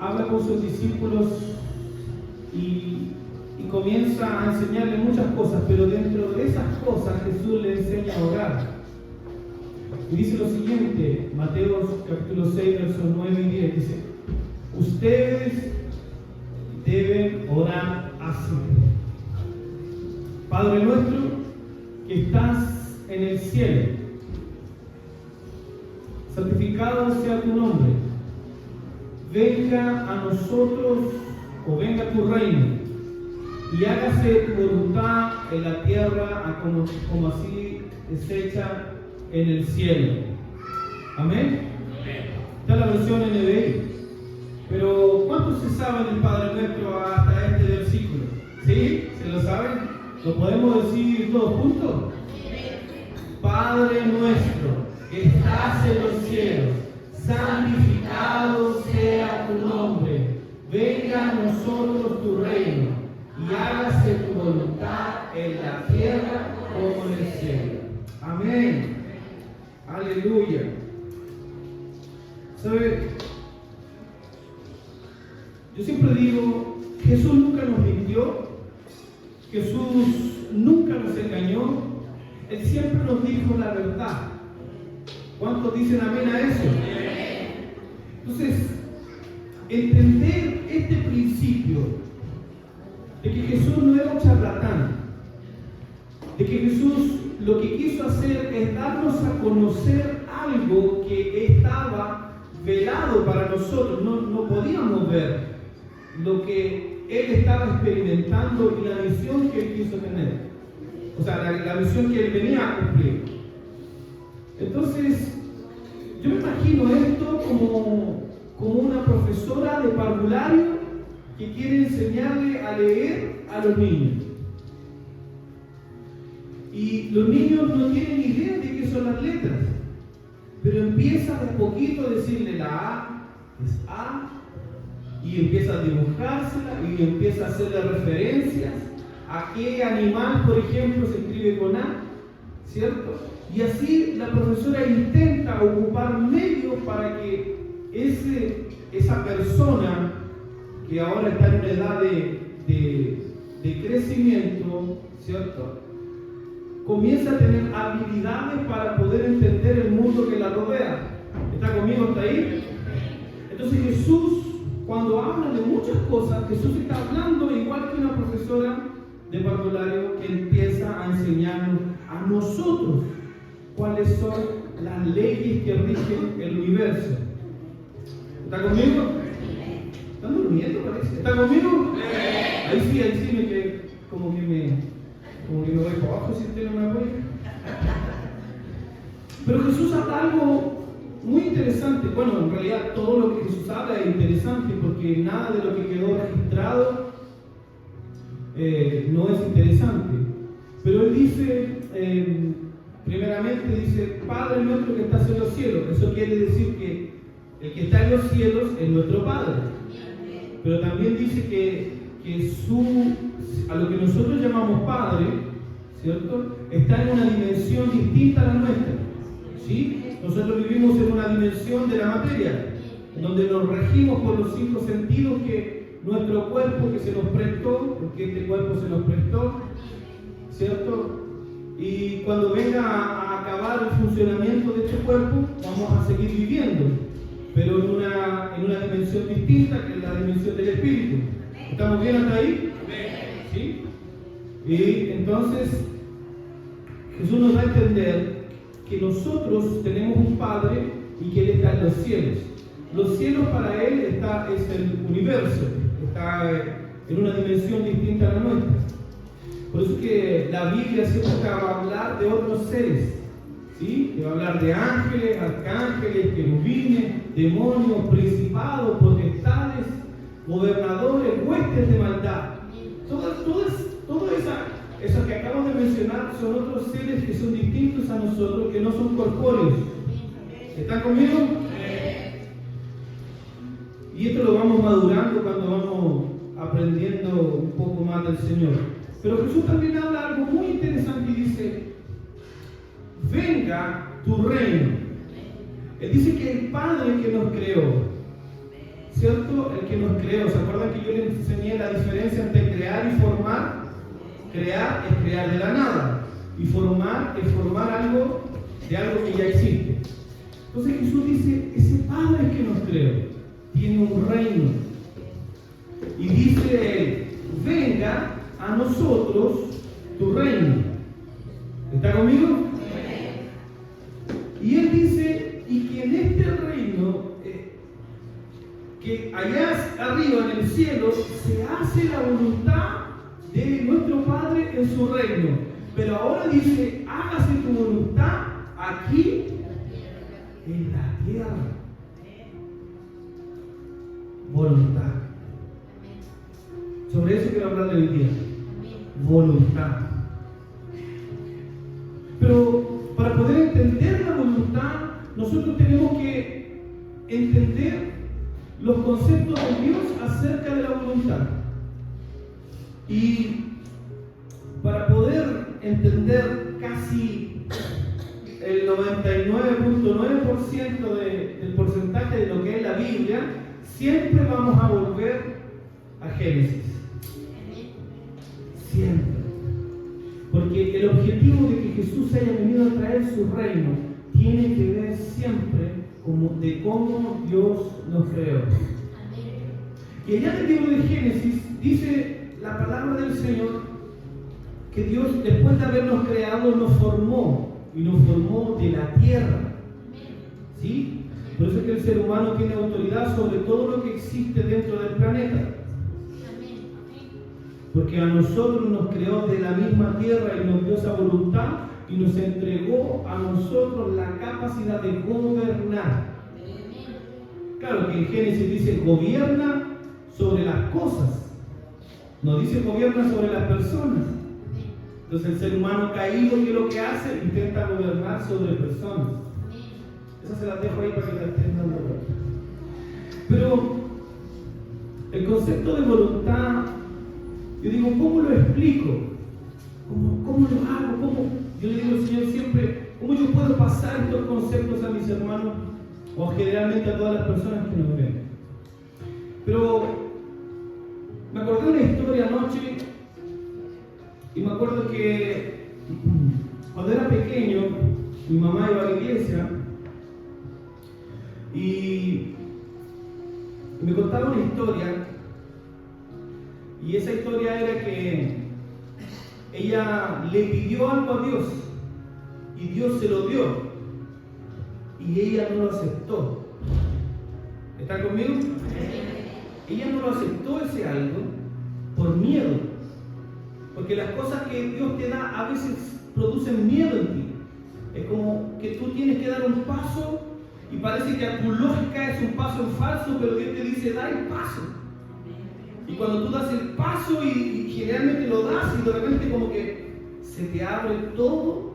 habla con sus discípulos y comienza a enseñarle muchas cosas, pero dentro de esas cosas Jesús le enseña a orar. Y dice lo siguiente, Mateo capítulo 6, versos 9 y 10, dice: ustedes deben orar así: Padre nuestro que estás en el cielo, santificado sea tu nombre, venga a nosotros, o venga tu reino, y hágase tu voluntad en la tierra como así es hecha en el cielo. Amén. Está la versión NBI. Pero ¿cuántos se saben del Padre Nuestro hasta este versículo? ¿Sí? ¿Se lo saben? ¿Lo podemos decir todos juntos? Padre nuestro que estás en los cielos, santificado sea tu nombre, venga a nosotros tu reino, y hágase tu voluntad en la tierra como en el cielo. Amén. Aleluya. ¿Sabe? Yo siempre digo, Jesús nunca nos mintió, Jesús nunca nos engañó, Él siempre nos dijo la verdad. ¿Cuántos dicen amén a eso? Entonces, entender este principio de que Jesús no era un charlatán, de que Jesús lo que quiso hacer es darnos a conocer algo que estaba velado para nosotros, no podíamos ver lo que Él estaba experimentando y la misión que Él quiso tener, o sea, la misión que Él venía a cumplir. Entonces, yo me imagino esto como una profesora de parvulario que quiere enseñarle a leer a los niños. Y los niños no tienen idea de qué son las letras, pero empieza de a poquito a decirle la A es A, y empieza a dibujársela y empieza a hacerle referencias a qué animal, por ejemplo, se escribe con A, ¿cierto? Y así la profesora intenta ocupar medios para que esa persona que ahora está en una edad de crecimiento, ¿cierto?, comienza a tener habilidades para poder entender el mundo que la rodea. ¿Está conmigo hasta ahí? Entonces Jesús, cuando habla de muchas cosas, Jesús está hablando igual que una profesora de parvulario que empieza a enseñarnos a nosotros cuáles son las leyes que rigen el universo. ¿Está conmigo? ¿Están durmiendo, parece? ¿Está conmigo? Ahí sí me quedé como que me voy para abajo si usted no me apoya. Pero Jesús habla algo muy interesante. Bueno, en realidad todo lo que Jesús habla es interesante, porque nada de lo que quedó registrado no es interesante. Pero Él dice, primeramente dice, Padre nuestro que estás en los cielos. Eso quiere decir que el que está en los cielos es nuestro Padre. Pero también dice que a lo que nosotros llamamos Padre, ¿cierto?, está en una dimensión distinta a la nuestra. ¿Sí? Nosotros vivimos en una dimensión de la materia, donde nos regimos por los 5 sentidos que nuestro cuerpo que se nos prestó, porque este cuerpo se nos prestó, ¿cierto? Y cuando venga a acabar el funcionamiento de este cuerpo, vamos a seguir viviendo, pero en una dimensión distinta, que es la dimensión del espíritu. ¿Estamos bien hasta ahí? ¿Sí? Y entonces Jesús nos da a entender que nosotros tenemos un Padre y que Él está en los cielos. Los cielos para Él es el universo, está en una dimensión distinta a la nuestra. Por eso es que la Biblia siempre va a hablar de otros seres, ¿sí? Va a hablar de ángeles, arcángeles, querubines, demonios, principados, potestades, gobernadores, huestes de maldad. Todas esas que acabo de mencionar son otros seres que son distintos a nosotros, que no son corpóreos. ¿Están conmigo? Y esto lo vamos madurando cuando vamos aprendiendo un poco más del Señor. Pero Jesús también habla algo muy interesante y dice, venga tu reino. Él dice que el Padre que nos creó, ¿cierto? El que nos creó. ¿Se acuerdan que yo les enseñé la diferencia entre crear y formar? Crear es crear de la nada. Y formar es formar algo de algo que ya existe. Entonces Jesús dice, ese Padre que nos creó tiene un reino. Y dice él, venga a nosotros tu reino. ¿Está conmigo? Y él dice, y que en este reino, que allá arriba en el cielo, se hace la voluntad de nuestro Padre en su reino. Pero ahora dice, hágase tu voluntad aquí en la tierra. Voluntad. Sobre eso quiero hablarle hoy día. Voluntad. Pero para poder entender la voluntad, nosotros tenemos que entender los conceptos de Dios acerca de la voluntad. Y para poder entender casi el 99.9% del porcentaje de lo que es la Biblia, siempre vamos a volver a Génesis. Siempre. Porque el objetivo de que Jesús haya venido a traer su reino tiene que ver siempre de cómo Dios nos creó. Y allá en el libro de Génesis dice la palabra del Señor que Dios, después de habernos creado, nos formó y nos formó de la tierra. ¿Sí? Por eso es que el ser humano tiene autoridad sobre todo lo que existe dentro del planeta. Porque a nosotros nos creó de la misma tierra y nos dio esa voluntad y nos entregó a nosotros la capacidad de gobernar. Claro que en Génesis dice gobierna sobre las cosas, no dice gobierna sobre las personas. Entonces el ser humano caído, ¿qué es lo que hace? Intenta gobernar sobre personas. Esas se las dejo ahí para que las estén dando vuelta. Pero el concepto de voluntad, yo digo, ¿cómo lo explico? ¿Cómo lo hago? Yo le digo al Señor siempre, ¿cómo yo puedo pasar estos conceptos a mis hermanos o generalmente a todas las personas que nos ven? Pero me acordé de una historia anoche y me acuerdo que cuando era pequeño, mi mamá iba a la iglesia y me contaba una historia. Y esa historia era que ella le pidió algo a Dios y Dios se lo dio y ella no lo aceptó. ¿Están conmigo? Ella no lo aceptó ese algo por miedo, porque las cosas que Dios te da a veces producen miedo en ti. Es como que tú tienes que dar un paso y parece que a tu lógica es un paso en falso, pero Dios te dice da el paso. Y cuando tú das el paso y generalmente lo das y de repente como que se te abre todo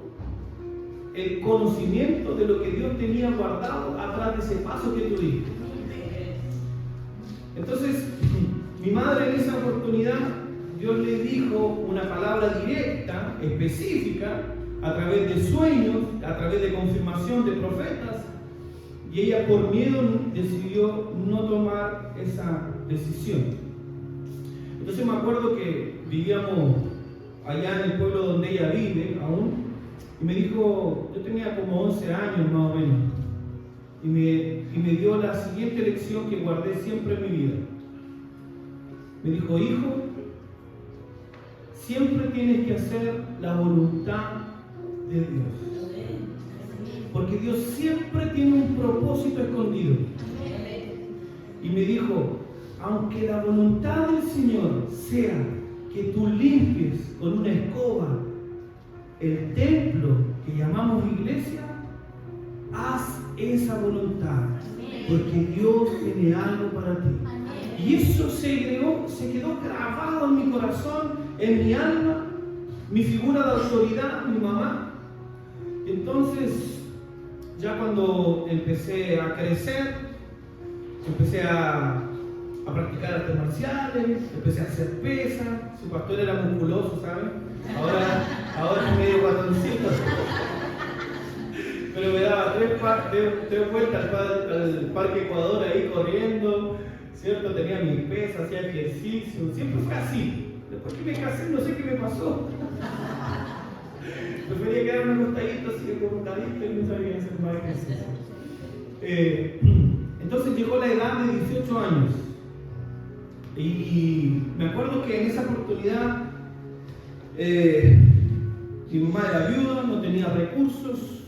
el conocimiento de lo que Dios tenía guardado atrás de ese paso que tú diste. Entonces, mi madre en esa oportunidad, Dios le dijo una palabra directa, específica, a través de sueños, a través de confirmación de profetas, y ella por miedo decidió no tomar esa decisión. Entonces me acuerdo que vivíamos allá en el pueblo donde ella vive aún, y me dijo, yo tenía como 11 años más o menos, y me dio la siguiente lección que guardé siempre en mi vida. Me dijo, hijo, siempre tienes que hacer la voluntad de Dios, porque Dios siempre tiene un propósito escondido. Y me dijo, aunque la voluntad del Señor sea que tú limpies con una escoba el templo que llamamos iglesia, haz esa voluntad, porque Dios tiene algo para ti. Y eso se quedó grabado en mi corazón, en mi alma, mi figura de autoridad, mi mamá. Entonces, ya cuando empecé a crecer, empecé a practicar artes marciales, empecé a hacer pesas. Su pastor era musculoso, ¿saben? Ahora es medio guatoncito. Pero me daba tres vueltas al Parque Ecuador ahí corriendo, ¿cierto? Tenía mi peso, hacía ejercicio, siempre fue así. Después que me casé, no sé qué me pasó. Prefería quedarme acostadito, así acostadito y no sabía hacer más ejercicio. Entonces llegó la edad de 18 años. Y me acuerdo que en esa oportunidad mi mamá era viuda, no tenía recursos,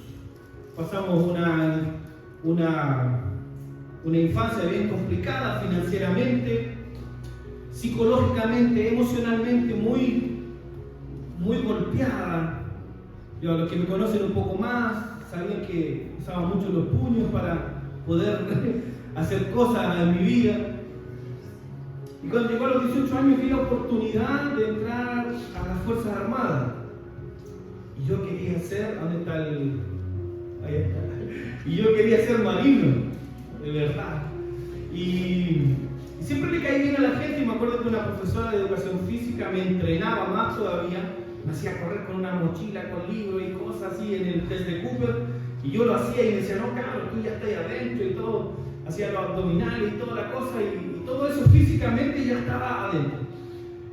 pasamos una infancia bien complicada financieramente, psicológicamente, emocionalmente muy golpeada. Yo, a los que me conocen un poco más, sabían que usaba mucho los puños para poder hacer cosas en mi vida. Y cuando llegó a los 18 años vi la oportunidad de entrar a las Fuerzas Armadas. Y yo quería ser, ¿dónde está el...? Ahí está. Y yo quería ser marino, de verdad. Y siempre le caí bien a la gente, y me acuerdo que una profesora de educación física me entrenaba más todavía, me hacía correr con una mochila, con libros y cosas así en el test de Cooper, y yo lo hacía y me decía, no, cabrón, tú ya estás ahí adentro y todo, hacía los abdominales y toda la cosa, y todo eso físicamente ya estaba adentro.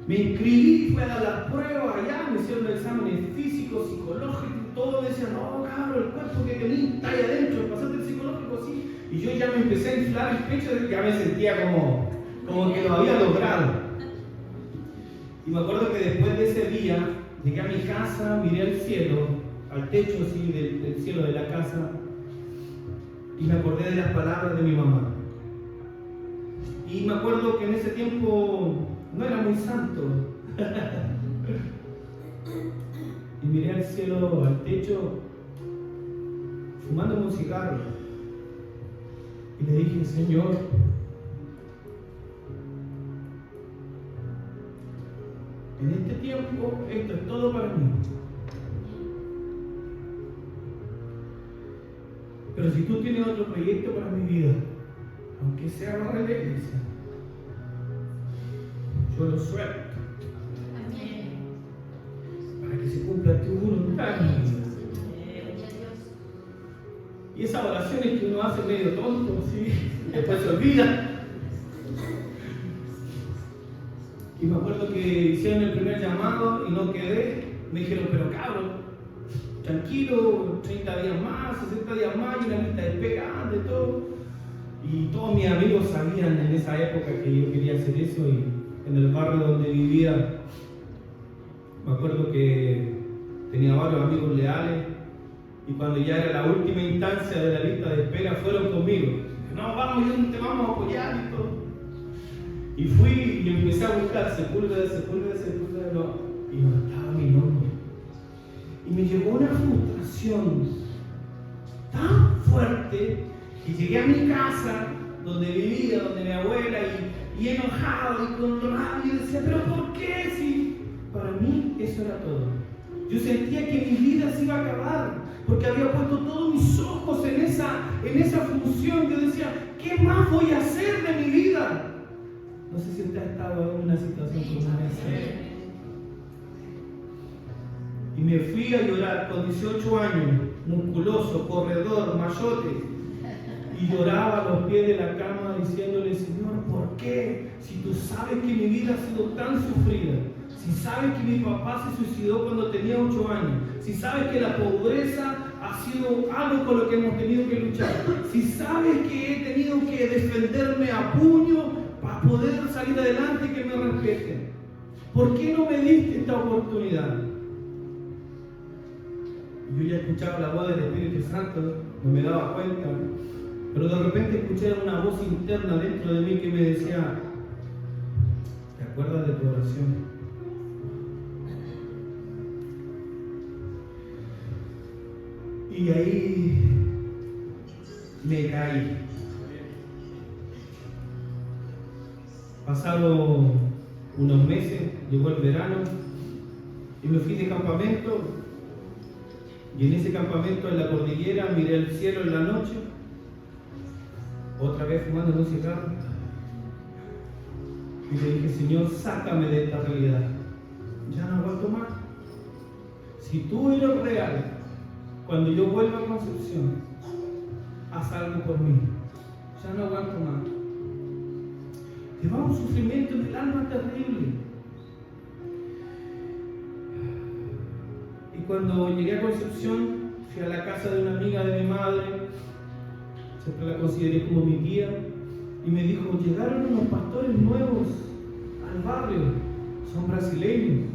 Me inscribí, fui a dar las pruebas allá, me hicieron exámenes físicos, psicológicos, todo, me decían, no, cabrón, el cuerpo que tenés está ahí adentro, pasaste el psicológico así, y yo ya me empecé a inflar el pecho, ya me sentía como que lo había logrado. Y me acuerdo que después de ese día, llegué a mi casa, miré al cielo, al techo así del cielo de la casa, y me acordé de las palabras de mi mamá. Y me acuerdo que en ese tiempo no era muy santo. Y miré al cielo, al techo, fumándome un cigarro. Y le dije, Señor, en este tiempo esto es todo para mí. Pero si tú tienes otro proyecto para mi vida, aunque sea barrer la iglesia, yo lo suelto. Amén. Para que se cumpla tu voluntad en mi vida. Y esas oraciones que uno hace medio tonto, ¿sí? Después se olvida. Y me acuerdo que hicieron el primer llamado y no quedé. Me dijeron, pero cabrón, tranquilo, 30 días más, 60 días más, y una lista de espera, de todo. Y todos mis amigos sabían en esa época que yo quería hacer eso, y en el barrio donde vivía, me acuerdo que tenía varios amigos leales, y cuando ya era la última instancia de la lista de espera, fueron conmigo. No, vamos, te vamos a apoyar y todo. Y fui y empecé a buscar Sepúlveda, no, y no estaba mi nombre. Y me llegó una frustración tan fuerte que llegué a mi casa, donde vivía, donde mi abuela, y enojado y con rabia, y decía, pero ¿por qué? Si para mí eso era todo. Yo sentía que mi vida se iba a acabar, porque había puesto todos mis ojos en esa función. Yo decía, ¿qué más voy a hacer de mi vida? No sé si usted ha estado en una situación como esa. Y me fui a llorar con 18 años, musculoso, corredor, mayote. Y lloraba a los pies de la cama diciéndole, Señor, ¿por qué? Si tú sabes que mi vida ha sido tan sufrida, si sabes que mi papá se suicidó cuando tenía 8 años, si sabes que la pobreza ha sido algo con lo que hemos tenido que luchar, si sabes que he tenido que defenderme a puño para poder salir adelante y que me respeten, ¿por qué no me diste esta oportunidad? Yo ya escuchaba la voz del Espíritu Santo, no me daba cuenta, pero de repente escuché una voz interna dentro de mí que me decía, ¿te acuerdas de tu oración? Y ahí me caí. Pasaron unos meses, llegó el verano y me fui de campamento. Y en ese campamento en la cordillera miré el cielo en la noche, otra vez fumando un cigarro, y le dije, Señor, sácame de esta realidad. Ya no aguanto más. Si tú eres real, cuando yo vuelva a Concepción, haz algo por mí. Ya no aguanto más. llevaba un sufrimiento en el alma terrible. Y cuando llegué a Concepción, fui a la casa de una amiga de mi madre, siempre la consideré como mi tía, y me dijo, llegaron unos pastores nuevos al barrio, son brasileños.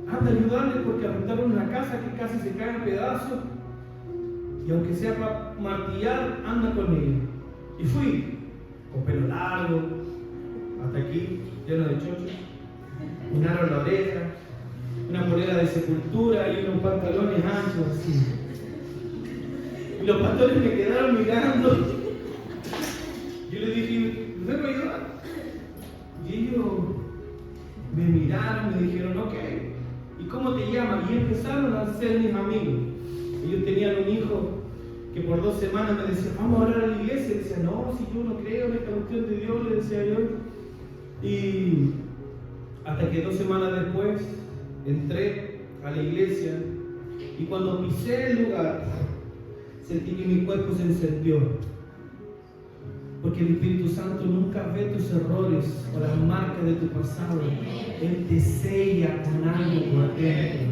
Anda a ayudarles porque arrestaron una casa que casi se cae en pedazos, y aunque sea para martillar, anda con ellos. Y fui, con pelo largo, hasta aquí, lleno de chochos, un aro en la oreja, una polera de sepultura y unos pantalones anchos así. Y los pastores me quedaron mirando. Yo les dije, ¿me puedo ayudar? Y ellos me miraron, me dijeron, ok, ¿y cómo te llamas? Y empezaron a ser mis amigos. Ellos tenían un hijo que por 2 semanas me decía, vamos a orar a la iglesia. Y decía, no, si yo no creo en esta cuestión de Dios, le decía yo. Y hasta que 2 semanas después entré a la iglesia y cuando pisé el lugar sentí que mi cuerpo se encendió, porque el Espíritu Santo nunca ve tus errores o las marcas de tu pasado. Él te sella con algo por dentro.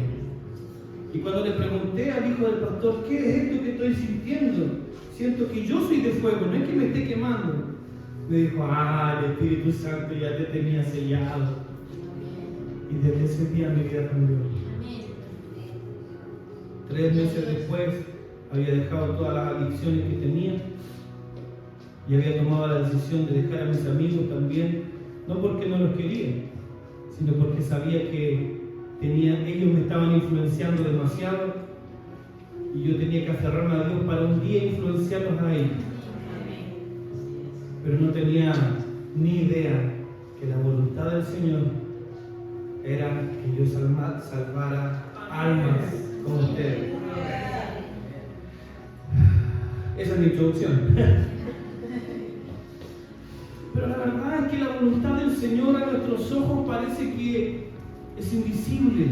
Y cuando le pregunté al hijo del pastor, ¿qué es esto que estoy sintiendo? Siento que yo soy de fuego, no es que me esté quemando. Me dijo, el Espíritu Santo ya te tenía sellado. Y desde ese día mi vida cambió. 3 meses después había dejado todas las adicciones que tenía y había tomado la decisión de dejar a mis amigos también, no porque no los quería, sino porque sabía que ellos me estaban influenciando demasiado y yo tenía que aferrarme a Dios para un día influenciarlos a ellos. Pero no tenía ni idea que la voluntad del Señor era que yo salvara almas como ustedes. Esa es mi introducción. Pero la verdad es que la voluntad del Señor a nuestros ojos parece que es invisible.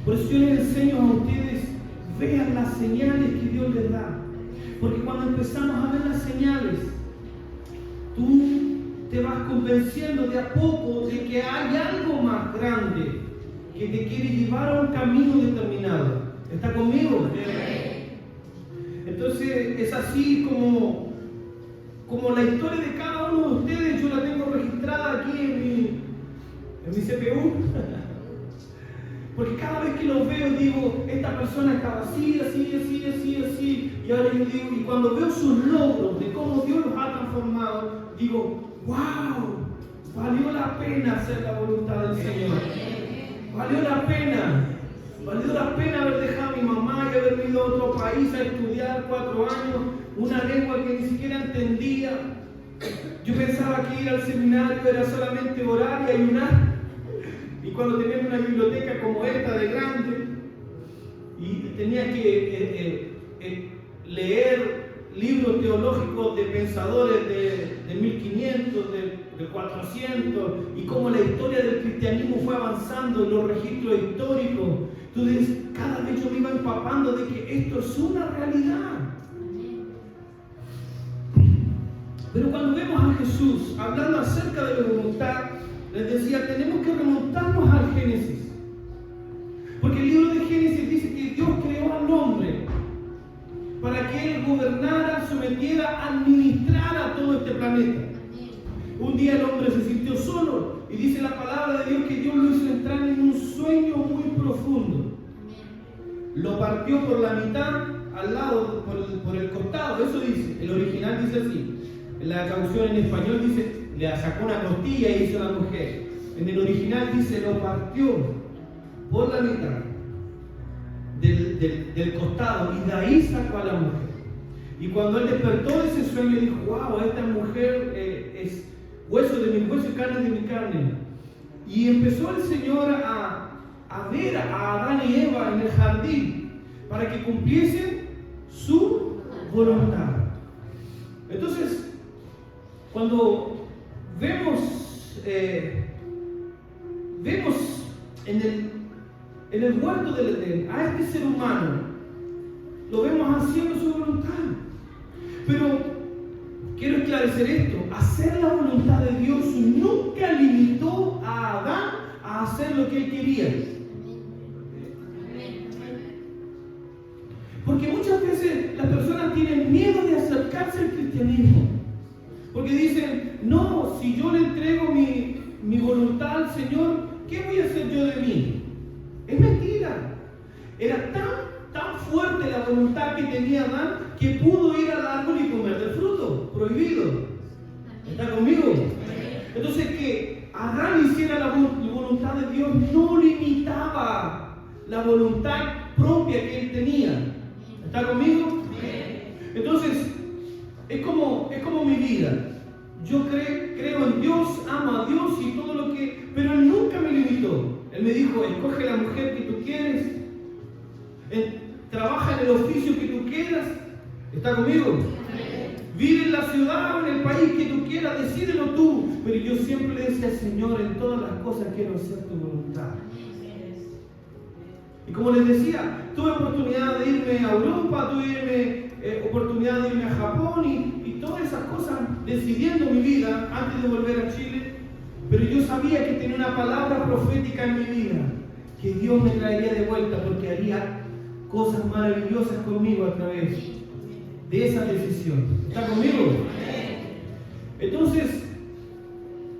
Por eso yo les enseño a ustedes, vean las señales que Dios les da. Porque cuando empezamos a ver las señales, tú te vas convenciendo de a poco de que hay algo más grande que te quiere llevar a un camino determinado. ¿Está conmigo? Entonces es así como la historia de cada uno de ustedes, yo la tengo registrada aquí en mi CPU. Porque cada vez que los veo digo, esta persona estaba así. Y ahora yo digo, y cuando veo sus logros de cómo Dios los ha transformado, digo, ¡wow! Valió la pena hacer la voluntad del Señor. Valió la pena. Valió la pena haber dejado a mi mamá y haber ido a otro país a estudiar 4 años, una lengua que ni siquiera entendía. Yo pensaba que ir al seminario era solamente orar y ayunar. Y cuando tenía una biblioteca como esta de grande, y tenía que leer libros teológicos de pensadores de 1500, de 400, y cómo la historia del cristianismo fue avanzando en los registros históricos. Entonces, cada vez yo me iba empapando de que esto es una realidad. Pero cuando vemos a Jesús hablando acerca de la voluntad, les decía, tenemos que remontarnos al Génesis. Porque el libro de Génesis dice que Dios creó al hombre para que él gobernara, sometiera, administrara todo este planeta. Un día el hombre se sintió solo y dice la palabra de Dios que Dios lo hizo entrar en un sueño muy profundo. Lo partió por la mitad, al lado, por el costado, eso dice. El original dice así. En la traducción en español dice, le sacó una costilla y hizo la mujer. En el original dice, lo partió por la mitad del costado y de ahí sacó a la mujer. Y cuando él despertó de ese sueño dijo, wow, esta mujer es hueso de mi hueso y carne de mi carne. Y empezó el Señor a ver a Adán y Eva en el jardín para que cumpliesen su voluntad. Entonces, cuando vemos en el huerto del Edén a este ser humano, lo vemos haciendo su voluntad. Pero quiero esclarecer esto. Hacer la voluntad de Dios nunca limitó a Adán a hacer lo que él quería. Porque muchas veces las personas tienen miedo de acercarse al cristianismo. Porque dicen, no, si yo le entrego mi voluntad al Señor, ¿qué voy a hacer yo de mí? Es mentira. Era tan fuerte la voluntad que tenía Adán que pudo ir al árbol y comer del fruto prohibido. ¿Está conmigo? Entonces, que Adán hiciera la voluntad de Dios no limitaba la voluntad propia que él tenía. ¿Está conmigo? Entonces, es como mi vida. Yo creo en Dios, amo a Dios y todo lo que... Pero Él nunca me limitó. Él me dijo, escoge la mujer que tú quieres, trabaja en el oficio que tú quieras. ¿Está conmigo? Vive en la ciudad o en el país que tú quieras, decídelo tú. Pero yo siempre le decía, Señor, en todas las cosas quiero hacer tu voluntad. Y como les decía, tuve oportunidad de irme a Europa, tuve oportunidad de irme a Japón y todas esas cosas, decidiendo mi vida antes de volver a Chile. Pero yo sabía que tenía una palabra profética en mi vida, que Dios me traería de vuelta porque haría cosas maravillosas conmigo a través de esa decisión. ¿Está conmigo? Entonces,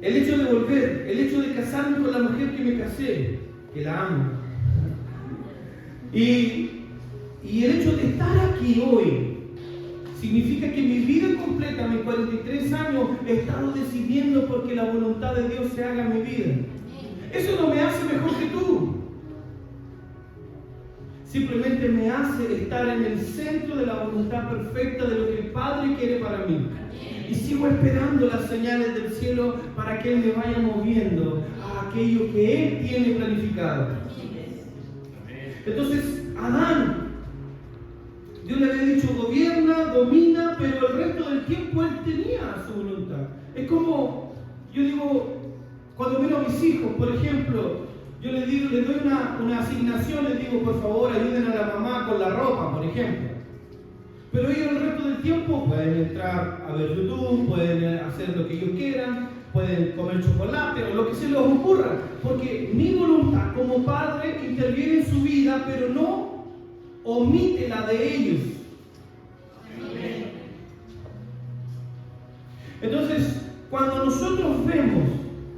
el hecho de volver, el hecho de casarme con la mujer que me casé, que la amo, y el hecho de estar aquí hoy, significa que mi vida completa, mis 43 años, he estado decidiendo porque la voluntad de Dios se haga en mi vida. Eso no me hace mejor que tú. Simplemente me hace estar en el centro de la voluntad perfecta de lo que el Padre quiere para mí. Y sigo esperando las señales del cielo para que Él me vaya moviendo a aquello que Él tiene planificado. Entonces, Adán, Dios le había dicho, gobierna, domina, pero el resto del tiempo él tenía su voluntad. Es como, yo digo, cuando miro a mis hijos, por ejemplo, yo les doy una asignación, les digo, por favor, ayuden a la mamá con la ropa, por ejemplo. Pero ellos el resto del tiempo pueden entrar a ver YouTube, pueden hacer lo que ellos quieran, pueden comer chocolate o lo que se les ocurra. Porque mi voluntad como padre interviene en su vida, pero no omite la de ellos. Entonces, cuando nosotros vemos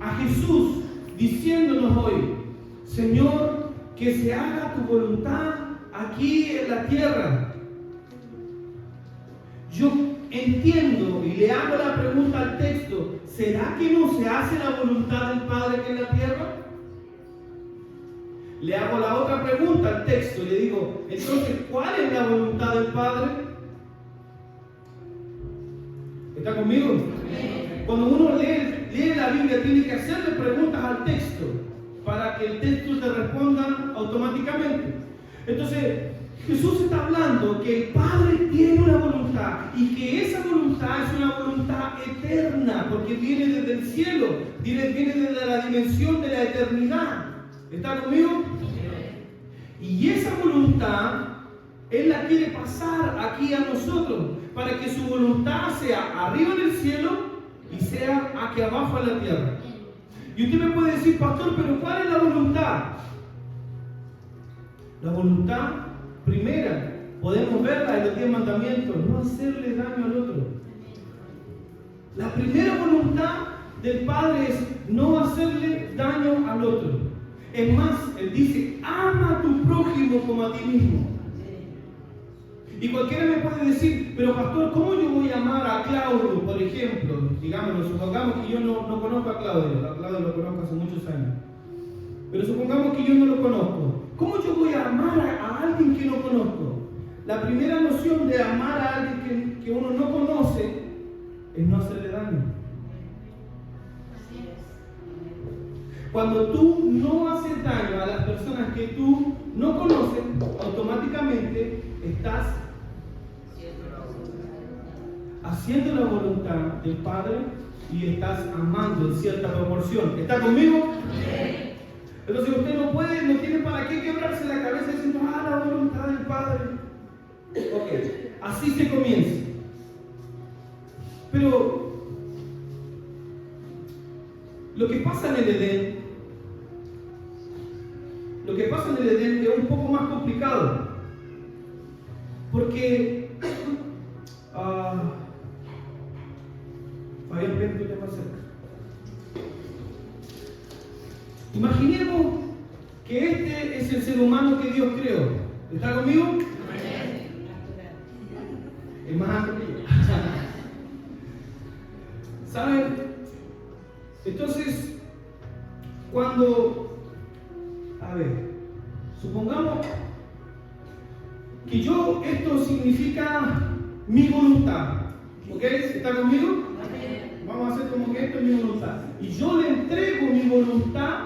a Jesús diciéndonos hoy, Señor, que se haga tu voluntad aquí en la tierra, yo entiendo y le hago la pregunta al texto, ¿será que no se hace la voluntad del Padre que en la tierra? Le hago la otra pregunta al texto y le digo, entonces, ¿cuál es la voluntad del Padre? ¿Está conmigo? Cuando uno lee la Biblia, tiene que hacerle preguntas al texto para que el texto te responda automáticamente. Entonces, Jesús está hablando que el Padre tiene una voluntad y que esa voluntad es una voluntad eterna porque viene desde el cielo, viene desde la dimensión de la eternidad. ¿Está conmigo? Y esa voluntad Él la quiere pasar aquí a nosotros para que su voluntad sea arriba en el cielo y sea aquí abajo en la tierra. Y usted me puede decir, pastor, pero ¿cuál es la voluntad? La voluntad primera, podemos verla en los 10 mandamientos, no hacerle daño al otro. La primera voluntad del Padre es no hacerle daño al otro. Es más, Él dice, ama a tu prójimo como a ti mismo. Y cualquiera me puede decir, pero pastor, ¿cómo yo voy a amar a Claudio, por ejemplo? Digámoslo, supongamos que yo no conozco a Claudio lo conozco hace muchos años. Pero supongamos que yo no lo conozco. ¿Cómo yo voy a amar a alguien que no conozco? La primera noción de amar a alguien que uno no conoce es no hacerle daño. Cuando tú no haces daño a las personas que tú no conoces, automáticamente estás haciendo la voluntad del Padre y estás amando en cierta proporción. ¿Está conmigo? Entonces usted no tiene para qué quebrarse la cabeza diciendo, la voluntad del Padre. Ok, así se comienza. Pero lo que pasa en el Edén, es un poco más complicado. Porque imaginemos que este es el ser humano que Dios creó. ¿Está conmigo? Es más alto que yo. ¿Saben? Entonces, supongamos que esto significa mi voluntad. ¿Ok? ¿Está conmigo? Vamos a hacer como que esto es mi voluntad. Y yo le entrego mi voluntad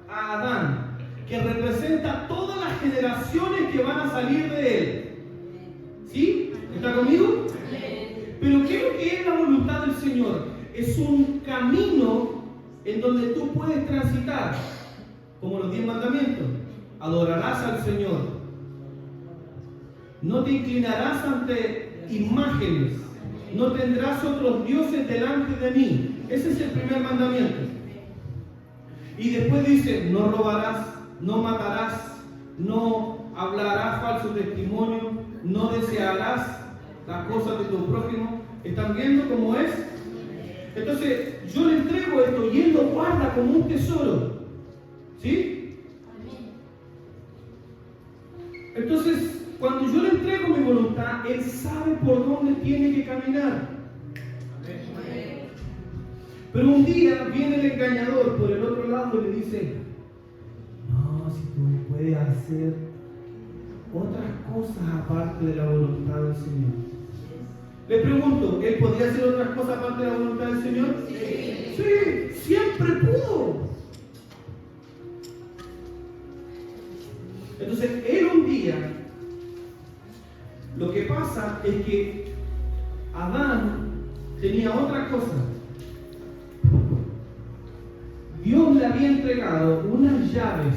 a Adán, que representa todas las generaciones que van a salir de él. ¿Sí? ¿Está conmigo? Pero ¿qué es lo que es la voluntad del Señor? Es un camino en donde tú puedes transitar, como los 10 mandamientos. Adorarás al Señor. No te inclinarás ante imágenes. No tendrás otros dioses delante de mí. Ese es el primer mandamiento. Y después dice, no robarás, no matarás, no hablarás falso testimonio, no desearás las cosas de tu prójimo. ¿Están viendo cómo es? Entonces, yo le entrego esto y Él lo guarda como un tesoro. ¿Sí? Entonces, cuando yo le entrego mi voluntad, Él sabe por dónde tiene que caminar. Pero un día viene el engañador por el otro lado y le dice, no, si tú puedes hacer otras cosas aparte de la voluntad del Señor. Le pregunto, ¿Él podía hacer otras cosas aparte de la voluntad del Señor? Sí, siempre pudo. Entonces, Él un día, lo que pasa es que Adán tenía otra cosa. Dios le había entregado unas llaves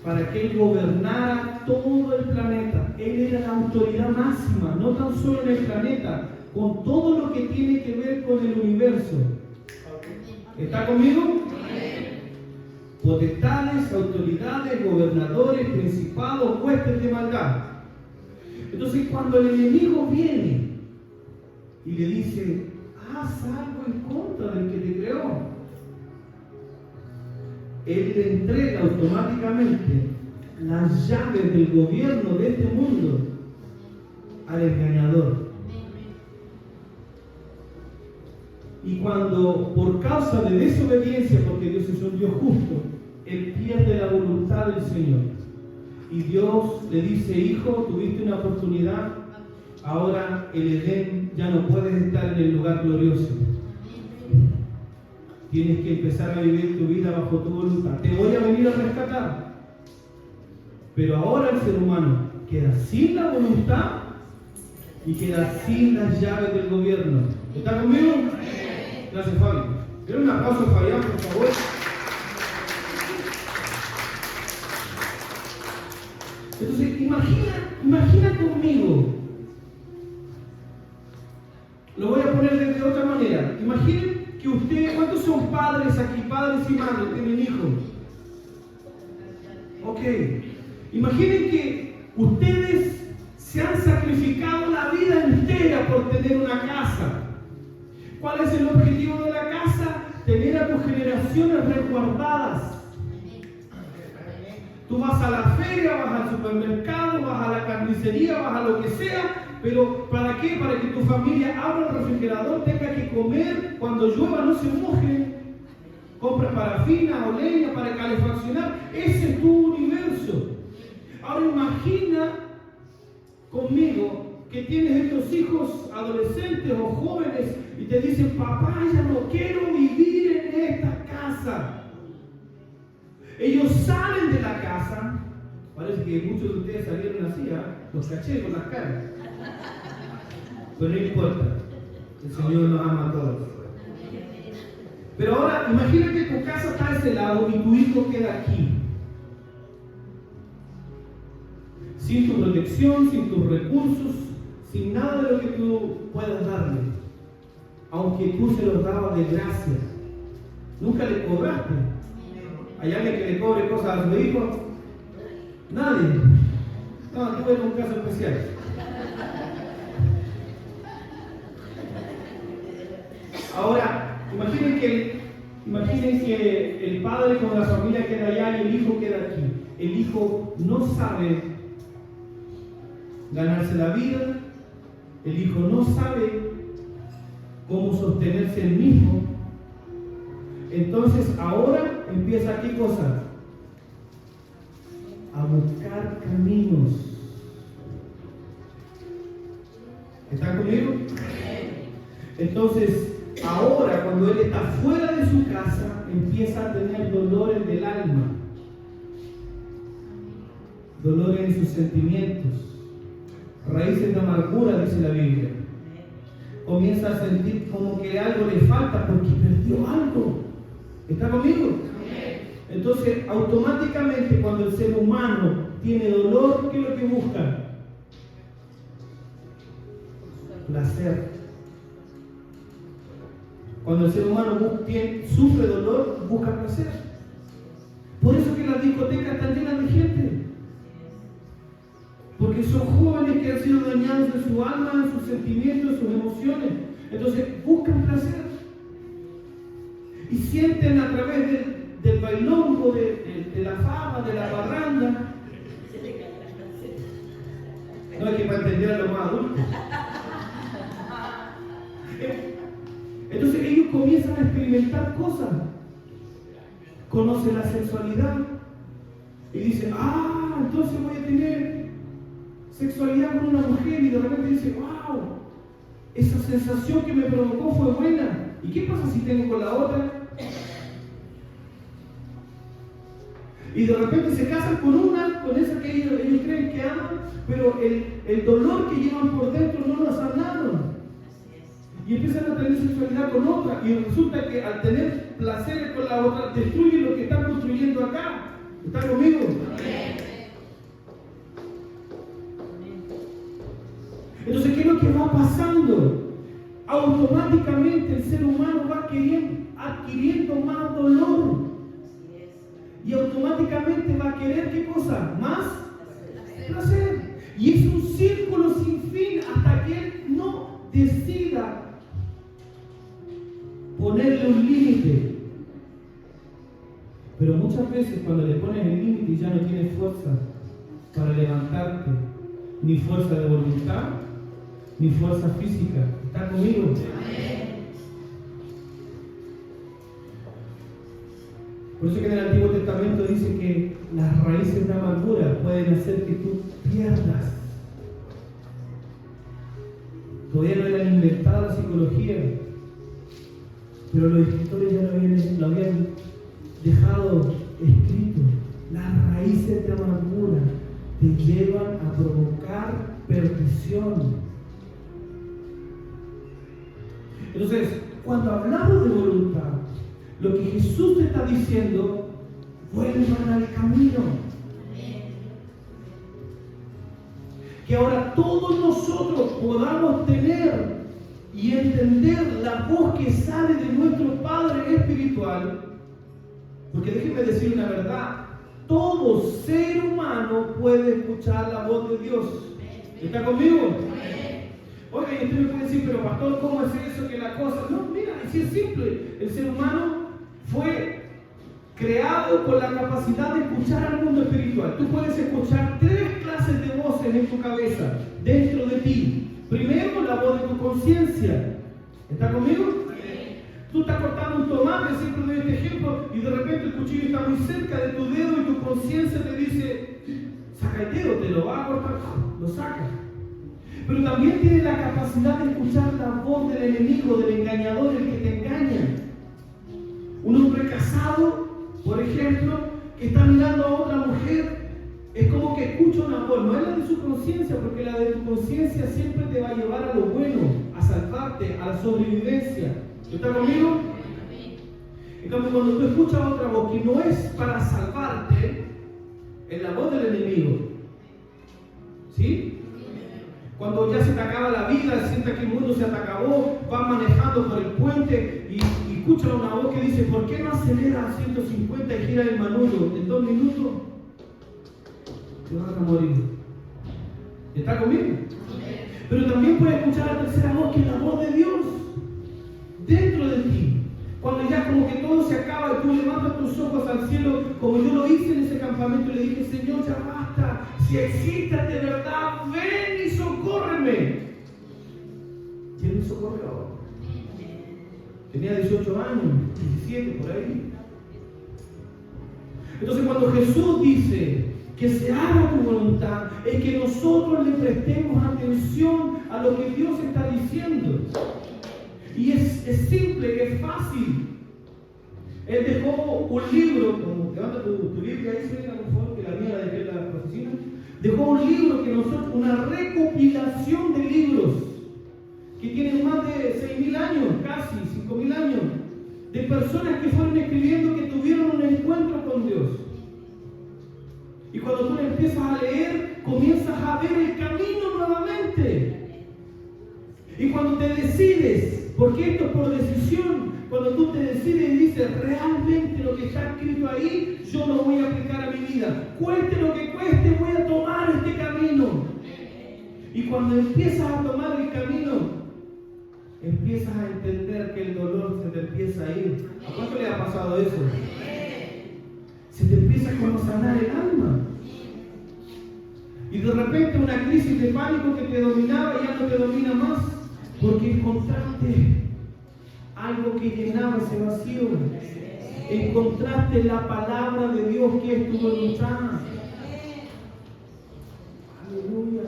para que Él gobernara todo el planeta. Él era la autoridad máxima, no tan solo en el planeta, con todo lo que tiene que ver con el universo. ¿Está conmigo? Potestades, autoridades, gobernadores, principados, huestes de maldad. Entonces, cuando el enemigo viene y le dice, haz algo en contra del que te creó, Él le entrega automáticamente las llaves del gobierno de este mundo al engañador. Y cuando, por causa de desobediencia, porque Dios es un Dios justo, Él pierde la voluntad del Señor. Y Dios le dice, hijo, tuviste una oportunidad, ahora el Edén ya no puedes estar en el lugar glorioso. Tienes que empezar a vivir tu vida bajo tu voluntad. Te voy a venir a rescatar. Pero ahora el ser humano queda sin la voluntad y queda sin las llaves del gobierno. ¿Está conmigo? Gracias, Fabi. Quiero un aplauso a Fabián, por favor. Entonces, imagina conmigo. Lo voy a poner de otra manera. Imaginen que ustedes, ¿cuántos son padres aquí? Padres y madres, tienen hijos. Ok. Imaginen que ustedes se han sacrificado la vida entera por tener una casa. ¿Cuál es el objetivo de la casa? Tener a tus generaciones resguardadas. Tú vas a la feria, vas al supermercado, vas a la carnicería, vas a lo que sea, pero ¿para qué? Para que tu familia abra el refrigerador, tenga que comer, cuando llueva no se moje. Compras parafina o leña para calefaccionar. Ese es tu universo. Ahora imagina conmigo que tienes estos hijos adolescentes o jóvenes y te dicen, papá, ya no quiero vivir en esta casa. Ellos salen de la casa, parece que muchos de ustedes salieron así, los caché con las caras. Pero no importa, el Señor nos ama a todos. Pero ahora, imagina que tu casa está a ese lado y tu hijo queda aquí. Sin tu protección, sin tus recursos, sin nada de lo que tú puedas darle, aunque tú se los dabas de gracia. Nunca le cobraste. ¿Hay alguien que le cobre cosas a su hijo? Nadie. No, tú ves un caso especial. Ahora, imaginen que el padre con la familia queda allá y el hijo queda aquí. El hijo no sabe ganarse la vida, el hijo no sabe cómo sostenerse él mismo. Entonces ahora empieza ¿qué cosa? A buscar caminos. ¿Están conmigo? Entonces, ahora cuando él está fuera de su casa, empieza a tener dolores del alma, dolores en sus sentimientos, raíces de amargura, dice la Biblia. Comienza a sentir como que algo le falta porque perdió algo. ¿Está conmigo? Entonces, automáticamente cuando el ser humano tiene dolor, ¿qué es lo que busca? Placer. Cuando el ser humano sufre dolor, busca placer. Por eso que las discotecas están llenas de gente. Porque son jóvenes que han sido dañados en su alma, en sus sentimientos, en sus emociones. Entonces buscan placer. Y sienten a través del bailongo, de la fama, de la parranda. No hay que entender a los más adultos. Entonces ellos comienzan a experimentar cosas. Conocen la sexualidad. Y dicen, entonces voy a tener sexualidad con una mujer. Y de repente dicen, wow, esa sensación que me provocó fue buena. ¿Y qué pasa si tengo con la otra? Y de repente se casan con esa que ellos creen que aman, pero el dolor que llevan por dentro no lo sanaron. Y empiezan a tener sexualidad con otra. Y resulta que al tener placeres con la otra, destruyen lo que están construyendo acá. ¿Están conmigo? Entonces, ¿qué es lo que va pasando? Automáticamente el ser humano va adquiriendo más dolor. Y automáticamente va a querer, ¿qué cosa? Más placer. Y es un círculo sin fin hasta que él no decida ponerle un límite. Pero muchas veces cuando le pones el límite ya no tienes fuerza para levantarte, ni fuerza de voluntad, ni fuerza física. ¿Está conmigo? Amén. Por eso que en el Antiguo Testamento dice que las raíces de amargura pueden hacer que tú pierdas. Todavía no era inventada la psicología, pero los escritores ya lo habían dejado escrito. Las raíces de amargura te llevan a provocar perdición. Entonces, cuando hablamos de voluntad, lo que Jesús te está diciendo, vuelvan al camino. Que ahora todos nosotros podamos tener y entender la voz que sale de nuestro Padre espiritual. Porque déjenme decir una verdad, todo ser humano puede escuchar la voz de Dios. ¿Está conmigo? Oiga, y usted me puede decir, pero pastor, ¿cómo es eso que la cosa? No, mira, así es simple. El ser humano fue creado con la capacidad de escuchar al mundo espiritual. Tú puedes escuchar 3 clases de voces en tu cabeza, dentro de ti. Primero, la voz de tu conciencia. ¿Está conmigo? Sí. Tú estás cortando un tomate, siempre doy este ejemplo, y de repente el cuchillo está muy cerca de tu dedo y tu conciencia te dice, saca el dedo, te lo va a cortar, lo sacas. Pero también tienes la capacidad de escuchar la voz del enemigo, del engañador, el que te engaña. Un hombre casado, por ejemplo, que está mirando a otra mujer, es como que escucha una voz, no es la de su conciencia, porque la de tu conciencia siempre te va a llevar a lo bueno, a salvarte, a la sobrevivencia. ¿Está conmigo? En cambio, cuando tú escuchas otra voz que no es para salvarte, es la voz del enemigo. ¿Sí? Cuando ya se te acaba la vida, sienta que el mundo se te acabó, vas manejando por el puente y escucha una voz que dice, ¿por qué no acelera a 150 y gira el manubrio? En 2 minutos te vas a morir. ¿Está conmigo? Pero también puedes escuchar la tercera voz, que es la voz de Dios dentro de ti. Cuando ya como que todo se acaba y tú levantas tus ojos al cielo, como yo lo hice en ese campamento, le dije, Señor, ya basta. Si existes de verdad, ven y socórreme. Y Él me socorrió ahora. Tenía 18 años, 17, por ahí. Entonces cuando Jesús dice que se haga tu voluntad, es que nosotros le prestemos atención a lo que Dios está diciendo. Y es simple, es fácil. Él dejó un libro, como levanta tu Biblia ahí, Selena, por favor, que la mía la dejé en la oficina. Dejó un libro que nosotros, una recopilación de libros que tienen más de 6.000 años, casi 5.000 años, de personas que fueron escribiendo que tuvieron un encuentro con Dios. Y cuando tú empiezas a leer, comienzas a ver el camino nuevamente. Y cuando te decides, porque esto es por decisión, cuando tú te decides y dices, realmente lo que está escrito ahí, yo lo voy a aplicar a mi vida. Cueste lo que cueste, voy a tomar este camino. Y cuando empiezas a tomar el camino, empiezas a entender que el dolor se te empieza a ir. ¿A cuánto le ha pasado eso? Se te empieza como a sanar el alma. Y de repente una crisis de pánico que te dominaba ya no te domina más, porque encontraste algo que llenaba ese vacío. Encontraste la palabra de Dios que es tu voluntad. Aleluya.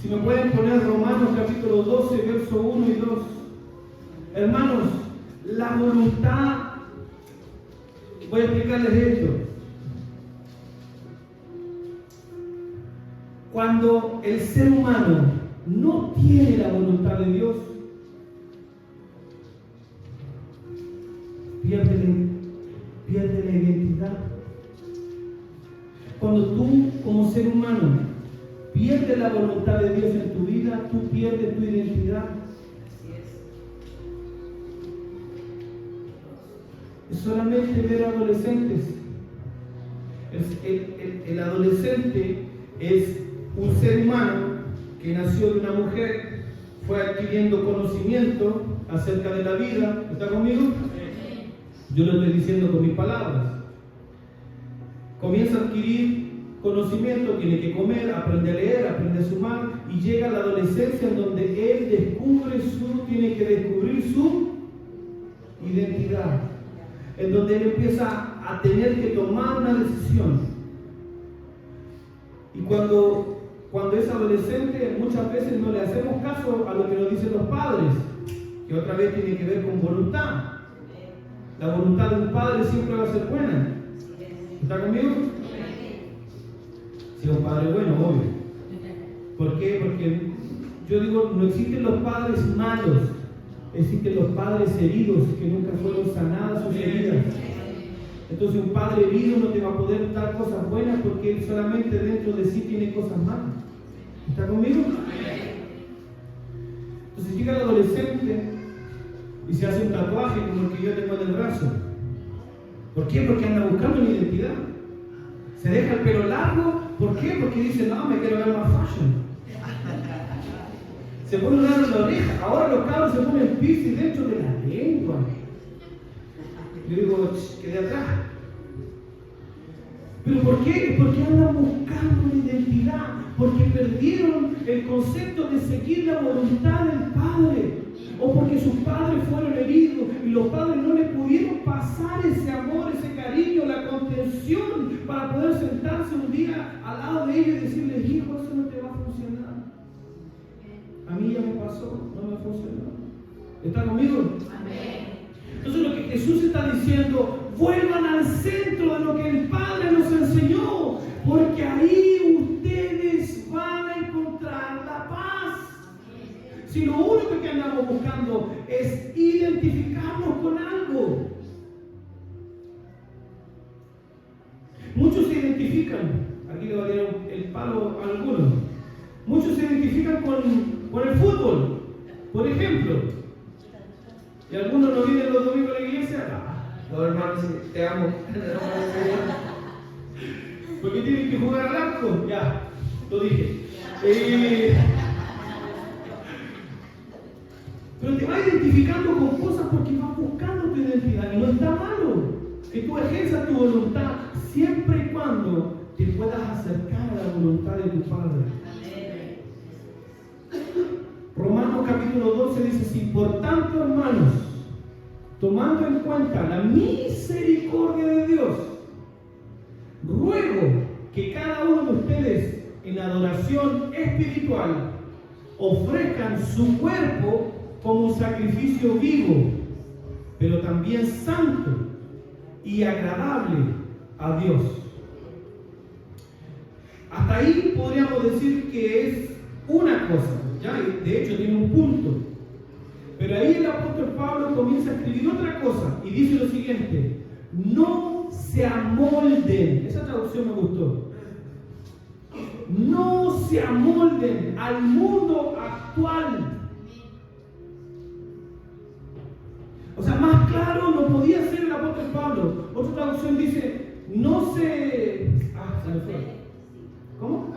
Si me pueden poner Romanos capítulo 12, verso 1 y 2. Hermanos, la voluntad, voy a explicarles esto. Cuando el ser humano no tiene la voluntad de Dios, pierde la identidad. Cuando tú, como ser humano, pierdes la voluntad de Dios en tu vida, tú pierdes tu identidad. Es solamente ver adolescentes. El adolescente es un ser humano que nació de una mujer, fue adquiriendo conocimiento acerca de la vida. ¿Está conmigo? Yo lo estoy diciendo con mis palabras. Comienza a adquirir conocimiento, tiene que comer, aprende a leer, aprende a sumar, y llega a la adolescencia en donde él tiene que descubrir su identidad, en donde él empieza a tener que tomar una decisión. Y cuando es adolescente, muchas veces no le hacemos caso a lo que nos dicen los padres, que otra vez tiene que ver con voluntad. La voluntad de un padre siempre va a ser buena. ¿Está conmigo? Si es un padre bueno, obvio. ¿Por qué? Porque yo digo, no existen los padres malos, existen los padres heridos que nunca fueron sanadas sus heridas. Entonces un padre herido no te va a poder dar cosas buenas porque él solamente dentro de sí tiene cosas malas. ¿Está conmigo? Entonces llega el adolescente y se hace un tatuaje como el que yo tengo en el brazo. ¿Por qué? Porque anda buscando una identidad. Se deja el pelo largo. ¿Por qué? Porque dice, no, me quiero ver más fashion. Se pone un lado en la oreja. Ahora los cabros se ponen piercing dentro de la lengua. Yo digo, quedé atrás. ¿Pero por qué? Porque andan buscando una identidad. Porque perdieron el concepto de seguir la voluntad del Padre. O porque sus padres fueron heridos y los padres no les pudieron pasar ese amor, ese cariño, la contención para poder sentarse un día al lado de ellos y decirles, hijo, eso no te va a funcionar. A mí ya me pasó, no me funcionó. ¿Está conmigo? Amén. Entonces lo que Jesús está diciendo, vuelvan al centro de lo que el Padre nos enseñó, porque ahí ustedes van a encontrar la paz. Si lo único que andamos buscando es identificarnos con algo. Muchos se identifican, aquí le valieron el palo a algunos, muchos Por ejemplo, y algunos no vienen los domingos a la iglesia, no, hermanos, te amo. Porque tienen que jugar al arco, ya, lo dije. Pero te vas identificando con cosas porque vas buscando tu identidad y no está malo que tú ejerzas tu voluntad siempre y cuando te puedas acercar a la voluntad de tu Padre. Romanos capítulo 12 dice así: por tanto, hermanos, tomando en cuenta la misericordia de Dios, ruego que cada uno de ustedes en adoración espiritual ofrezcan su cuerpo como un sacrificio vivo, pero también santo y agradable a Dios. Hasta ahí podríamos decir que es una cosa, ¿ya? De hecho tiene un punto. Pero ahí el apóstol Pablo comienza a escribir otra cosa y dice lo siguiente: no se amolden. Esa traducción me gustó. No se amolden al mundo actual. O sea, más claro no podía ser el apóstol Pablo. Otra traducción dice: no se... se me fue. ¿Cómo?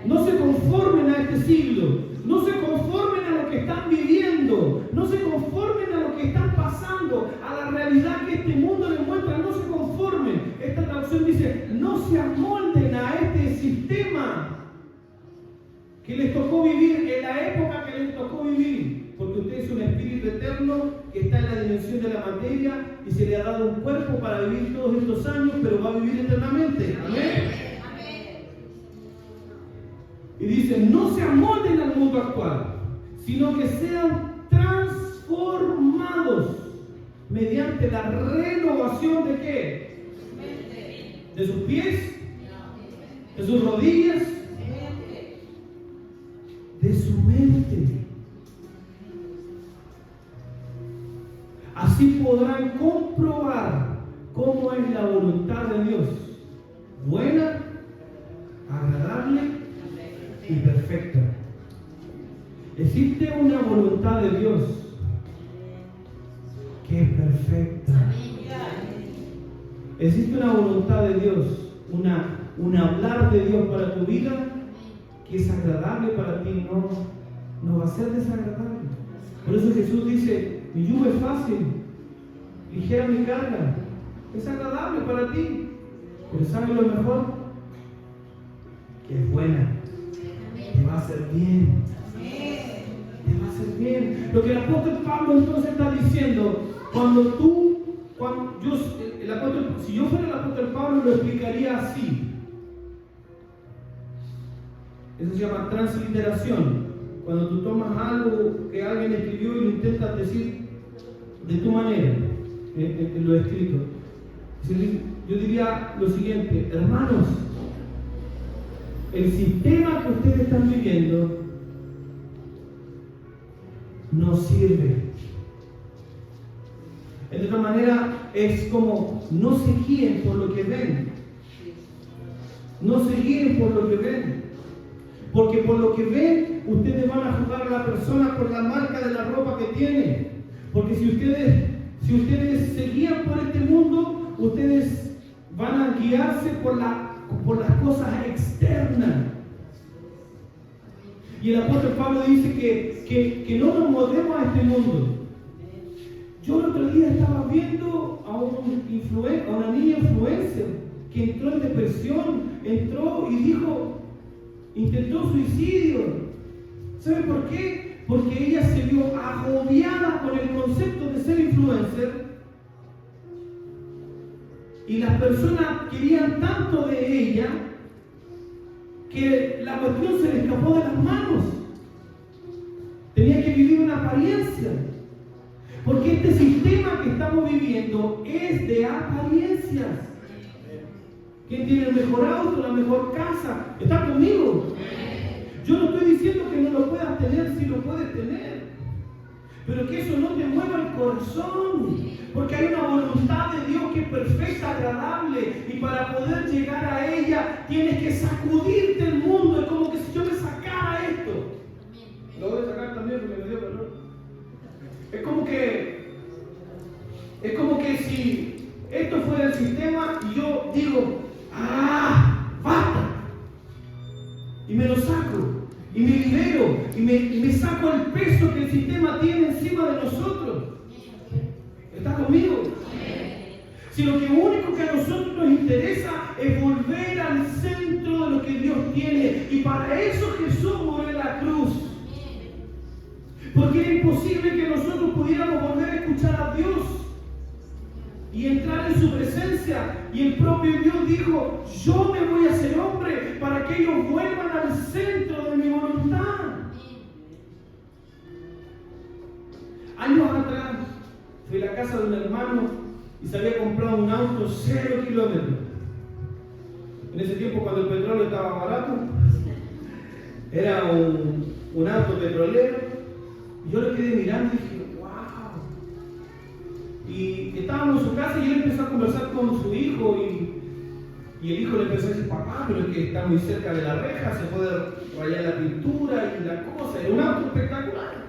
No se conformen a este siglo. No se conformen a lo que están viviendo. No se conformen a lo que están pasando, a la realidad que este mundo les muestra. No se conformen. Esta traducción dice: no se amolden a este sistema que les tocó vivir en la época que les tocó vivir. Porque usted es un espíritu eterno que está en la dimensión de la materia y se le ha dado un cuerpo para vivir todos estos años, pero va a vivir eternamente. Amén. Y dice: no se amolden al mundo actual, sino que sean transformados mediante la renovación de ¿qué? De sus pies, de sus rodillas, de su mente. Así podrán comprobar cómo es la voluntad de Dios, buena, agradable y perfecta. Existe una voluntad de Dios que es perfecta. Existe una voluntad de Dios, un hablar de Dios para tu vida que es agradable para ti, no va a ser desagradable. Por eso Jesús dice: mi yugo es fácil, ligera mi carga, es agradable para ti. Pero ¿sabes lo mejor? Que es buena. Te va a hacer bien. Te va a hacer bien. Lo que el apóstol Pablo entonces está diciendo, si yo fuera el apóstol Pablo, lo explicaría así. Eso se llama transliteración. Cuando tú tomas algo que alguien escribió y lo intentas decir de tu manera, en lo escrito. Yo diría lo siguiente: hermanos, el sistema que ustedes están viviendo no sirve. De otra manera, es como: no se guíen por lo que ven. No se guíen por lo que ven. Porque por lo que ven, ustedes van a juzgar a la persona por la marca de la ropa que tiene. Porque si ustedes se guían por este mundo, ustedes van a guiarse por las cosas externas. Y el apóstol Pablo dice que no nos moldemos a este mundo. Yo el otro día estaba viendo a una niña influencer que entró en depresión, intentó suicidio. ¿Sabe por qué? Porque ella se vio agobiada con el concepto de ser influencer y las personas querían tanto de ella que la cuestión se le escapó de las manos. Tenía que vivir una apariencia, porque este sistema que estamos viviendo es de apariencias. ¿Quién tiene el mejor auto, la mejor casa? ¿Está conmigo? Yo no estoy diciendo que no lo puedas tener, si lo puedes tener, pero que eso no te mueva el corazón, porque hay una voluntad de Dios que es perfecta, agradable, y para poder llegar a ella tienes que sacudirte el mundo. Es como que si yo me sacara esto, lo voy a sacar también si esto fuera el sistema y yo digo, basta, y me lo saco, y me libero, y me saco el peso que el sistema tiene encima de nosotros. ¿Está conmigo? Si lo único que a nosotros nos interesa es volver al centro de lo que Dios tiene, y para eso Jesús murió en la cruz. Porque era imposible que nosotros pudiéramos volver a escuchar a Dios y entrar en su presencia. Y el propio Dios dijo, yo me voy a hacer hombre para que ellos vuelvan al centro de mi voluntad. Años atrás fui a la casa de un hermano y se había comprado un auto 0 kilómetros. En ese tiempo, cuando el petróleo estaba barato, era un auto petrolero. Yo lo quedé mirando y dije, wow. Y estábamos en su casa y él empezó a conversar con su hijo y el hijo le empezó a decir, papá, pero es que está muy cerca de la reja, se puede rayar la pintura y la cosa. Era un auto espectacular.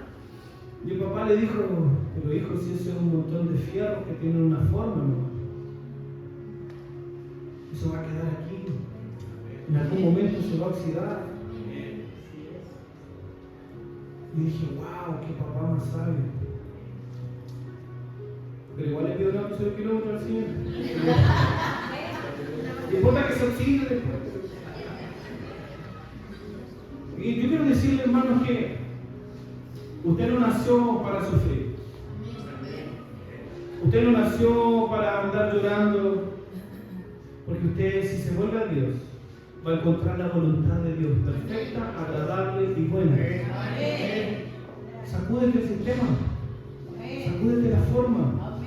Y el papá le dijo, pero hijo, si eso es un montón de fierros que tienen una forma, ¿no? Eso va a quedar aquí. En algún momento se va a oxidar. Y dije, wow, qué papá más sabio. Pero igual le pido un auto 0 kilómetros al Señor. No importa que se oxide después. Y yo quiero decirle, hermanos, que usted no nació para sufrir. Usted no nació para andar llorando. Porque usted, si se vuelve a Dios, va a encontrar la voluntad de Dios perfecta, agradable y buena. Sacúdete el sistema, sacúdete la forma,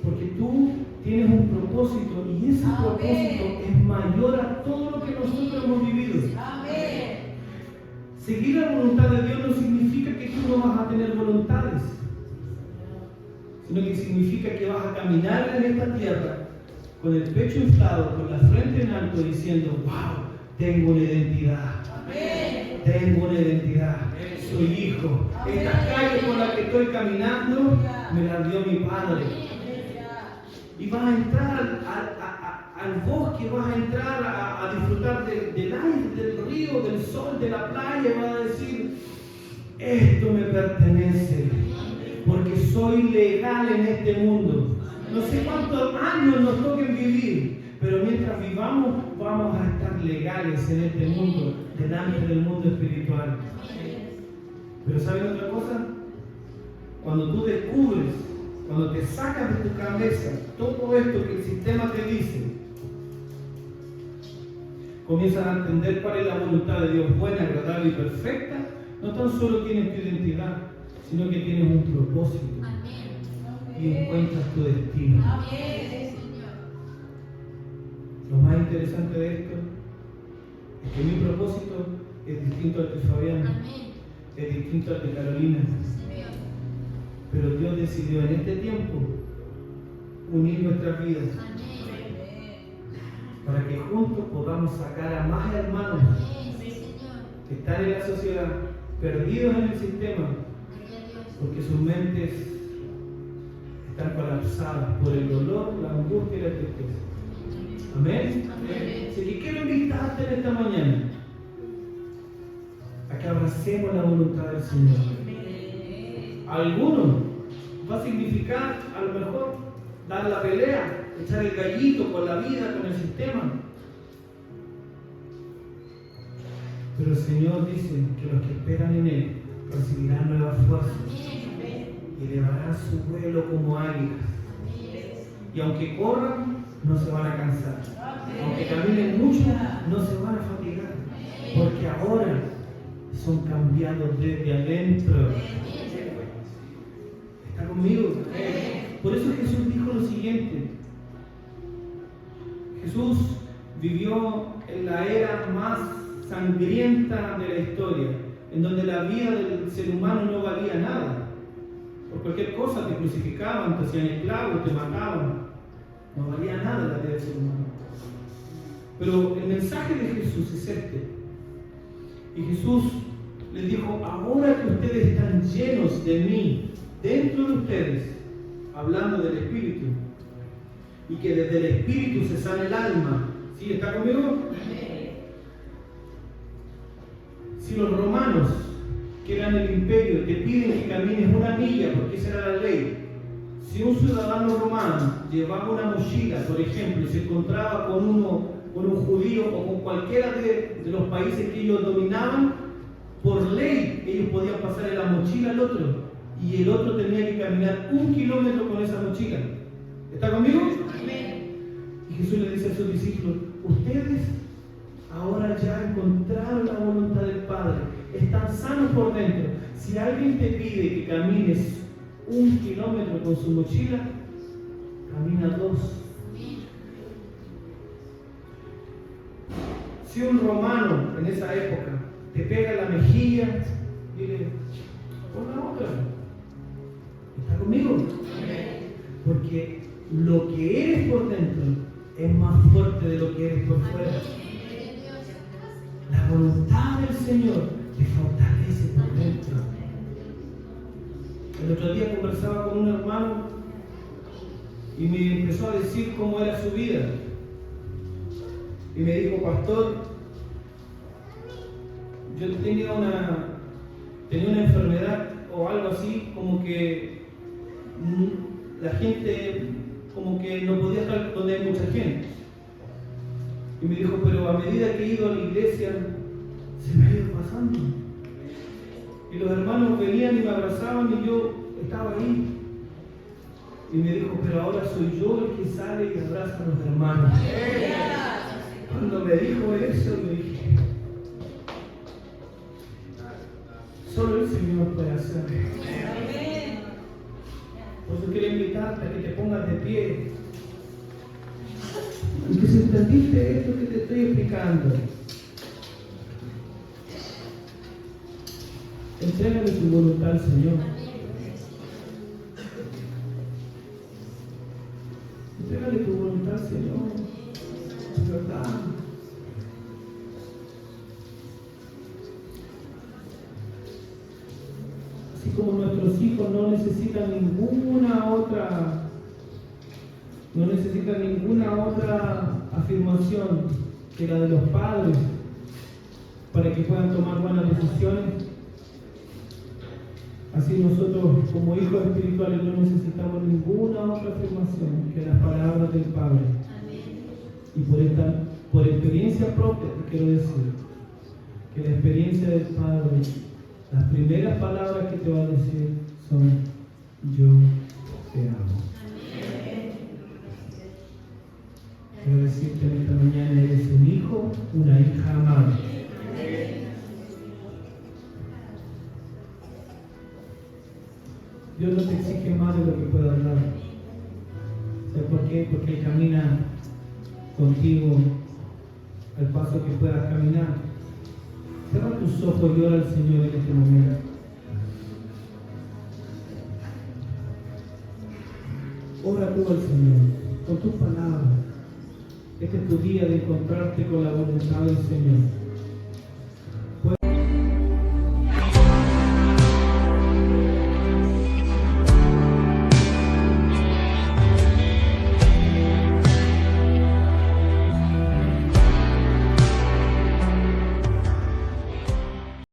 porque tú tienes un propósito y ese propósito es mayor a todo lo que nosotros hemos vivido. Seguir la voluntad de Dios no significa que tú no vas a tener voluntades, sino que significa que vas a caminar en esta tierra con el pecho inflado, con la frente en alto, diciendo, wow, tengo una identidad. Tengo una identidad. Soy hijo. Esta calle por la que estoy caminando me la dio mi padre. Y vas a entrar al bosque, vas a entrar a disfrutar del aire, del río, del sol, de la playa, y vas a decir, esto me pertenece, porque soy legal en este mundo. No sé cuántos años nos toquen vivir, pero mientras vivamos, vamos a estar legales en este mundo, delante del mundo espiritual. Pero ¿saben otra cosa? Cuando tú descubres, cuando te sacas de tu cabeza todo esto que el sistema te dice, comienzas a entender cuál es la voluntad de Dios buena, agradable y perfecta. No tan solo tienes tu identidad, sino que tienes un propósito. Y encuentras tu destino. Lo más interesante de esto es que mi propósito es distinto al de Fabián, es distinto al de Carolina. Pero Dios decidió en este tiempo unir nuestras vidas para que juntos podamos sacar a más hermanos que están en la sociedad, perdidos en el sistema, porque sus mentes están colapsadas por el dolor, la angustia y la tristeza. Amén. Así que quiero invitarte en esta mañana a que abracemos la voluntad del Señor. A algunos va a significar a lo mejor dar la pelea, echar el gallito con la vida, con el sistema. Pero el Señor dice que los que esperan en Él recibirán nuevas fuerzas y elevarán su vuelo como águilas. Y aunque corran, no se van a cansar. Aunque caminen mucho, no se van a fatigar. Porque ahora son cambiados desde adentro. ¿Está conmigo? Por eso Jesús dijo lo siguiente. Jesús vivió en la era más sangrienta de la historia, en donde la vida del ser humano no valía nada. Por cualquier cosa te crucificaban, te hacían esclavo, te mataban. No valía nada la vida del ser humano. Pero el mensaje de Jesús es este. Y Jesús les dijo, ahora que ustedes están llenos de mí, dentro de ustedes, hablando del Espíritu, y que desde el espíritu se sane el alma. ¿Sí? ¿Está conmigo? Si los romanos, que eran el imperio, te piden que camines una milla, porque esa era la ley. Si un ciudadano romano llevaba una mochila, por ejemplo, y se encontraba con un judío o con cualquiera de los países que ellos dominaban, por ley ellos podían pasarle la mochila al otro, y el otro tenía que caminar 1 kilómetro con esa mochila. ¿Está conmigo? Amén. Y Jesús le dice a sus discípulos: ustedes ahora ya encontraron la voluntad del Padre, están sanos por dentro. Si alguien te pide que camines 1 kilómetro con su mochila, camina 2. Si un romano en esa época te pega la mejilla, dile: pon la otra. ¿Está conmigo? Porque lo que eres por dentro es más fuerte de lo que eres por fuera. La voluntad del Señor te fortalece por dentro. El otro día conversaba con un hermano y me empezó a decir cómo era su vida. Y me dijo: pastor, yo tenía una enfermedad o algo así, como que la gente como que no podía estar donde hay mucha gente. Y me dijo: pero a medida que he ido a la iglesia, se me ha ido pasando. Y los hermanos venían y me abrazaban y yo estaba ahí. Y me dijo: pero ahora soy yo el que sale y abraza a los hermanos. Cuando me dijo eso, me dije: solo el Señor puede hacer. Por eso quiero invitarte a que te pongas de pie. Y que si entendiste esto que te estoy explicando, entrégale tu voluntad al Señor. Entrégale tu voluntad al Señor. Es verdad. Así como nuestros hijos no necesitan ninguna otra afirmación que la de los padres para que puedan tomar buenas decisiones, así nosotros como hijos espirituales no necesitamos ninguna otra afirmación que las palabras del Padre. Y por experiencia propia te quiero decir que la experiencia del Padre, las primeras palabras que te va a decir son: yo te amo. Quiero decirte en esta mañana: eres un hijo, una hija amada. Dios no te exige más de lo que puedas dar. ¿Sabes por qué? Porque Él camina contigo al paso que puedas caminar. Cierra tus ojos y ora al Señor en este momento. Ora tú al Señor con tus palabras. Este es tu día de encontrarte con la voluntad del Señor.